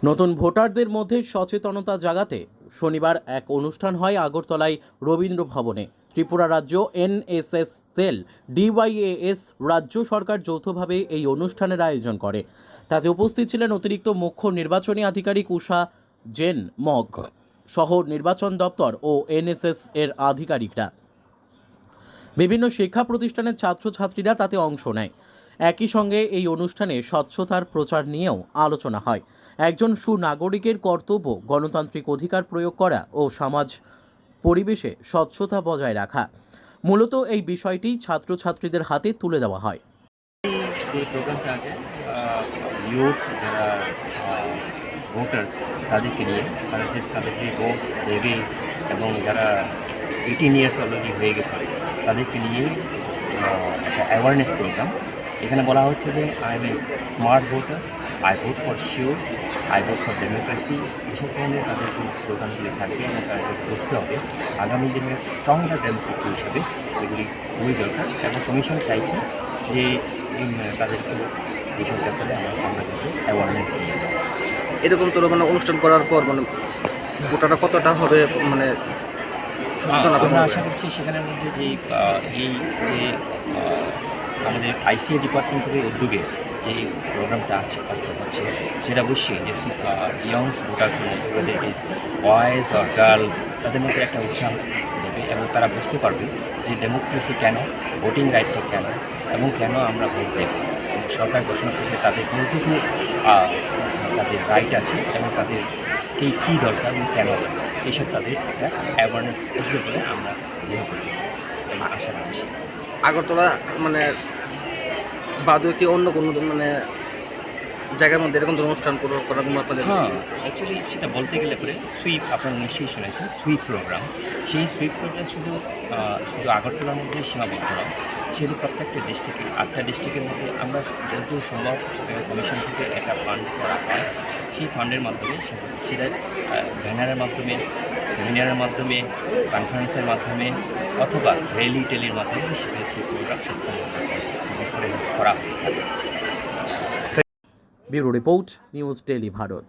নতুন ভোটারদের মধ্যে সচেতনতা জাগাতে শনিবার এক অনুষ্ঠান হয় আগরতলায় রবীন্দ্র ভবনে। ত্রিপুরা রাজ্য এনএসএস সেল, ডিওয়াইএএস, রাজ্য সরকার যৌথভাবে এই অনুষ্ঠানের আয়োজন করে। তাতে উপস্থিত ছিলেন অতিরিক্ত মুখ্য নির্বাচনী আধিকারিক উষা জেন মগ সহ নির্বাচন দপ্তর ও এনএসএস এর আধিকারিকরা। বিভিন্ন শিক্ষা প্রতিষ্ঠানের ছাত্রছাত্রীরা তাতে অংশ নেয়। একই সঙ্গে এই অনুষ্ঠানে স্বচ্ছতার প্রচার নিয়েও আলোচনা হয়। একজন সুনাগরিকের কর্তব্য গণতান্ত্রিক অধিকার প্রয়োগ করা ও সমাজ পরিবেশে স্বচ্ছতা বজায় রাখা। মূলত এই বিষয়টি ছাত্রছাত্রীদের হাতে তুলে দেওয়া হয়। যে প্রোগ্রামটা আছে ইউথ যারা ভোটার্স তাদেরকে নিয়ে তাদের যে ভোট দেবে এবং যারা 18 ইয়ার্স অলরেডি হয়ে গেছে তাদেরকে নিয়ে একটা অ্যাওয়ারনেস প্রোগ্রাম। এখানে বলা হচ্ছে যে I M a smart voter, I vote for sure, I vote for democracy, এসব ধরনের তাদের যে স্লোগানগুলি থাকবে এবং তারা যে বুঝতে হবে আগামী দিনের স্ট্রঙ্গার ডেমোক্রেসি হিসেবে এগুলি খুবই দরকার। এবং কমিশন চাইছে যে তাদেরকে এইসব ব্যাপারে আমরা যাতে অ্যাওয়ারনেস নিয়ে এরকম তো মানে অনুষ্ঠান করার পর মানে ভোটাররা কতটা হবে মানে আমরা আশা করছি সেখানের মধ্যে যে এই যে আমাদের আইসিএ ডিপার্টমেন্ট থেকে উদ্যোগে যে প্রোগ্রামটা আছে আজকে হচ্ছে সেটা অবশ্যই যে ইয়ংস ভোটার্সের মধ্যে ওদের ইজ বয়েজ আর গার্লস তাদের মধ্যে একটা উৎসাহ দেবে এবং তারা বুঝতে পারবে যে ডেমোক্রেসি কেন, ভোটিং রাইটটা কেন এবং কেন আমরা ভোট দেব। এবং সরকার ঘোষণা করলে তাদের যেটুকু তাদের রাইট আছে এবং তাদেরকে কী দরকার এবং কেন এইসব তাদের একটা অ্যাওয়ারনেস আসবে বলে আমরা আশা করছি। আগরতলা মানে বাদে কি অন্য কোনো মানে জায়গার মধ্যে এরকম অনুষ্ঠান করার কোনো আপনাদের? হ্যাঁ, অ্যাকচুয়ালি সেটা বলতে গেলে পরে সুইপ আপনারা নিশ্চয়ই শুনেছেন, সুইপ প্রোগ্রাম। সেই সুইপ প্রোগ্রাম শুধু আগরতলার মধ্যে সীমাবদ্ধ নয়, সেটি প্রত্যেকটা ডিস্ট্রিক্টে 8টা ডিস্ট্রিক্টের মধ্যে আমরা যতদূর সম্ভব কমিশন থেকে একটা ফান্ড করা হয়। সেই ফান্ডের মাধ্যমে সেটা ব্যানারের মাধ্যমে, সেমিনারের মাধ্যমে, কনফারেন্সের মাধ্যমে অথবা র্যালি টেলির মাধ্যমে সেখানে সুইপ প্রোগ্রাম সম্পন্ন করা হয়ে থাকে। Bureau report, news daily Bharat.